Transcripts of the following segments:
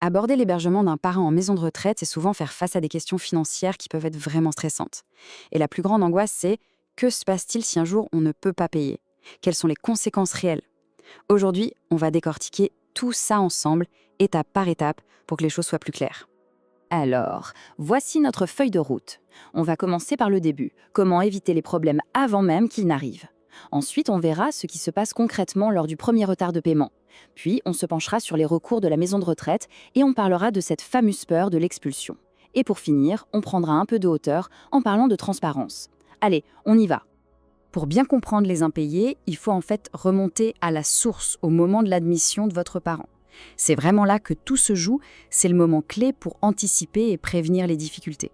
Aborder l'hébergement d'un parent en maison de retraite, c'est souvent faire face à des questions financières qui peuvent être vraiment stressantes. Et la plus grande angoisse, c'est que se passe-t-il si un jour on ne peut pas payer? Quelles sont les conséquences réelles? Aujourd'hui, on va décortiquer tout ça ensemble, étape par étape, pour que les choses soient plus claires. Alors, voici notre feuille de route. On va commencer par le début, comment éviter les problèmes avant même qu'ils n'arrivent. Ensuite, on verra ce qui se passe concrètement lors du premier retard de paiement. Puis, on se penchera sur les recours de la maison de retraite et on parlera de cette fameuse peur de l'expulsion. Et pour finir, on prendra un peu de hauteur en parlant de transparence. Allez, on y va. Pour bien comprendre les impayés, il faut en fait remonter à la source au moment de l'admission de votre parent. C'est vraiment là que tout se joue, c'est le moment clé pour anticiper et prévenir les difficultés.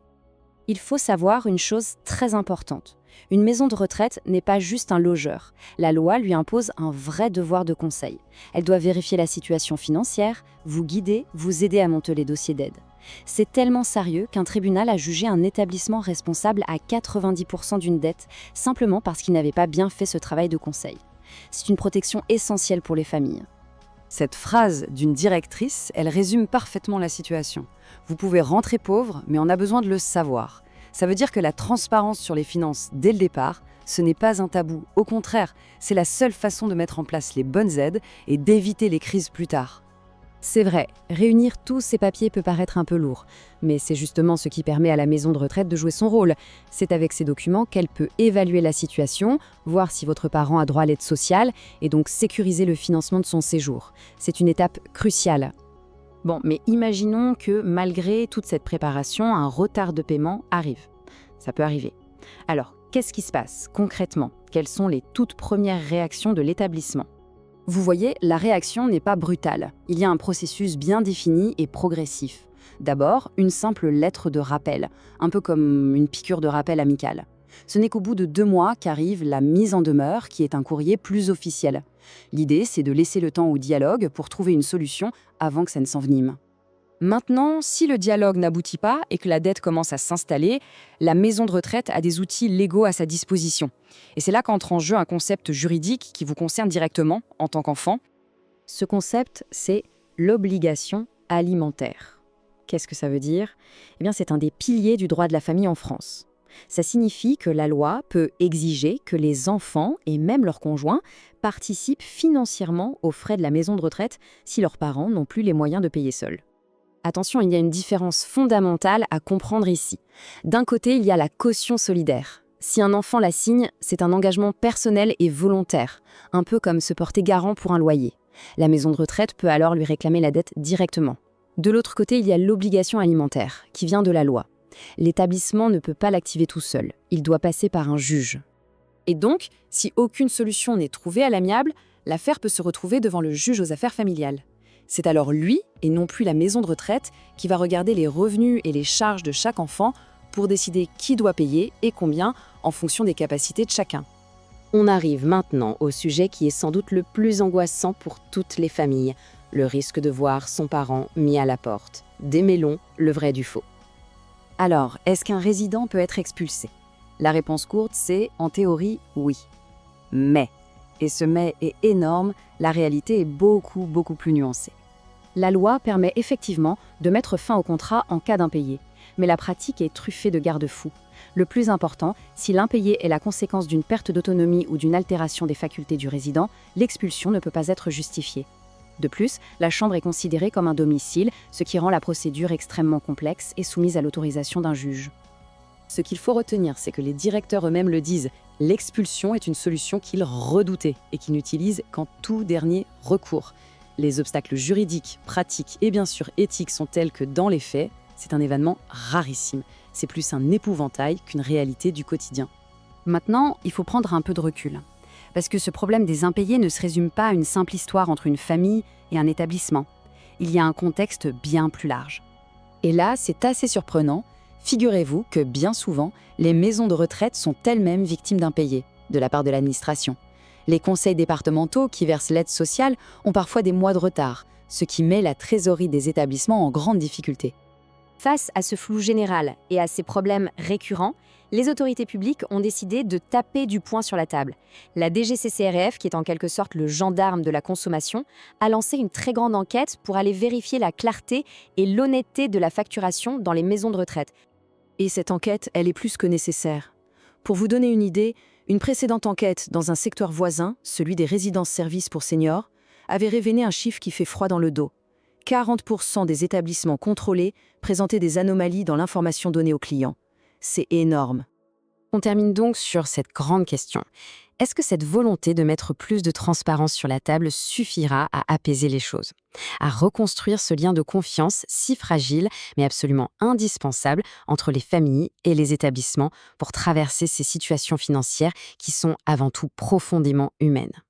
Il faut savoir une chose très importante. Une maison de retraite n'est pas juste un logeur. La loi lui impose un vrai devoir de conseil. Elle doit vérifier la situation financière, vous guider, vous aider à monter les dossiers d'aide. C'est tellement sérieux qu'un tribunal a jugé un établissement responsable à 90% d'une dette, simplement parce qu'il n'avait pas bien fait ce travail de conseil. C'est une protection essentielle pour les familles. Cette phrase d'une directrice, elle résume parfaitement la situation. Vous pouvez rentrer pauvre, mais on a besoin de le savoir. Ça veut dire que la transparence sur les finances dès le départ, ce n'est pas un tabou. Au contraire, c'est la seule façon de mettre en place les bonnes aides et d'éviter les crises plus tard. C'est vrai, réunir tous ces papiers peut paraître un peu lourd, mais c'est justement ce qui permet à la maison de retraite de jouer son rôle. C'est avec ces documents qu'elle peut évaluer la situation, voir si votre parent a droit à l'aide sociale et donc sécuriser le financement de son séjour. C'est une étape cruciale. Bon, mais imaginons que malgré toute cette préparation, un retard de paiement arrive. Ça peut arriver. Alors, qu'est-ce qui se passe concrètement? Quelles sont les toutes premières réactions de l'établissement? Vous voyez, la réaction n'est pas brutale. Il y a un processus bien défini et progressif. D'abord, une simple lettre de rappel, un peu comme une piqûre de rappel amicale. Ce n'est qu'au bout de 2 mois qu'arrive la mise en demeure, qui est un courrier plus officiel. L'idée, c'est de laisser le temps au dialogue pour trouver une solution avant que ça ne s'envenime. Maintenant, si le dialogue n'aboutit pas et que la dette commence à s'installer, la maison de retraite a des outils légaux à sa disposition. Et c'est là qu'entre en jeu un concept juridique qui vous concerne directement en tant qu'enfant. Ce concept, c'est l'obligation alimentaire. Qu'est-ce que ça veut dire? Eh bien, c'est un des piliers du droit de la famille en France. Ça signifie que la loi peut exiger que les enfants et même leurs conjoints participent financièrement aux frais de la maison de retraite si leurs parents n'ont plus les moyens de payer seuls. Attention, il y a une différence fondamentale à comprendre ici. D'un côté, il y a la caution solidaire. Si un enfant la signe, c'est un engagement personnel et volontaire, un peu comme se porter garant pour un loyer. La maison de retraite peut alors lui réclamer la dette directement. De l'autre côté, il y a l'obligation alimentaire, qui vient de la loi. L'établissement ne peut pas l'activer tout seul, il doit passer par un juge. Et donc, si aucune solution n'est trouvée à l'amiable, l'affaire peut se retrouver devant le juge aux affaires familiales. C'est alors lui, et non plus la maison de retraite, qui va regarder les revenus et les charges de chaque enfant pour décider qui doit payer et combien en fonction des capacités de chacun. On arrive maintenant au sujet qui est sans doute le plus angoissant pour toutes les familles, le risque de voir son parent mis à la porte. Démêlons le vrai du faux. Alors, est-ce qu'un résident peut être expulsé? La réponse courte, c'est en théorie, oui. Mais, et ce mais est énorme, la réalité est beaucoup plus nuancée. La loi permet effectivement de mettre fin au contrat en cas d'impayé, mais la pratique est truffée de garde-fous. Le plus important, si l'impayé est la conséquence d'une perte d'autonomie ou d'une altération des facultés du résident, l'expulsion ne peut pas être justifiée. De plus, la chambre est considérée comme un domicile, ce qui rend la procédure extrêmement complexe et soumise à l'autorisation d'un juge. Ce qu'il faut retenir, c'est que les directeurs eux-mêmes le disent, l'expulsion est une solution qu'ils redoutaient et qu'ils n'utilisent qu'en tout dernier recours. Les obstacles juridiques, pratiques et bien sûr éthiques sont tels que dans les faits, c'est un événement rarissime. C'est plus un épouvantail qu'une réalité du quotidien. Maintenant, il faut prendre un peu de recul. Parce que ce problème des impayés ne se résume pas à une simple histoire entre une famille et un établissement. Il y a un contexte bien plus large. Et là, c'est assez surprenant. Figurez-vous que bien souvent, les maisons de retraite sont elles-mêmes victimes d'impayés, de la part de l'administration. Les conseils départementaux qui versent l'aide sociale ont parfois des mois de retard, ce qui met la trésorerie des établissements en grande difficulté. Face à ce flou général et à ces problèmes récurrents, les autorités publiques ont décidé de taper du poing sur la table. La DGCCRF, qui est en quelque sorte le gendarme de la consommation, a lancé une très grande enquête pour aller vérifier la clarté et l'honnêteté de la facturation dans les maisons de retraite. Et cette enquête, elle est plus que nécessaire. Pour vous donner une idée, une précédente enquête dans un secteur voisin, celui des résidences-services pour seniors, avait révélé un chiffre qui fait froid dans le dos. 40% des établissements contrôlés présentaient des anomalies dans l'information donnée aux clients. C'est énorme. On termine donc sur cette grande question. Est-ce que cette volonté de mettre plus de transparence sur la table suffira à apaiser les choses, à reconstruire ce lien de confiance si fragile, mais absolument indispensable entre les familles et les établissements pour traverser ces situations financières qui sont avant tout profondément humaines?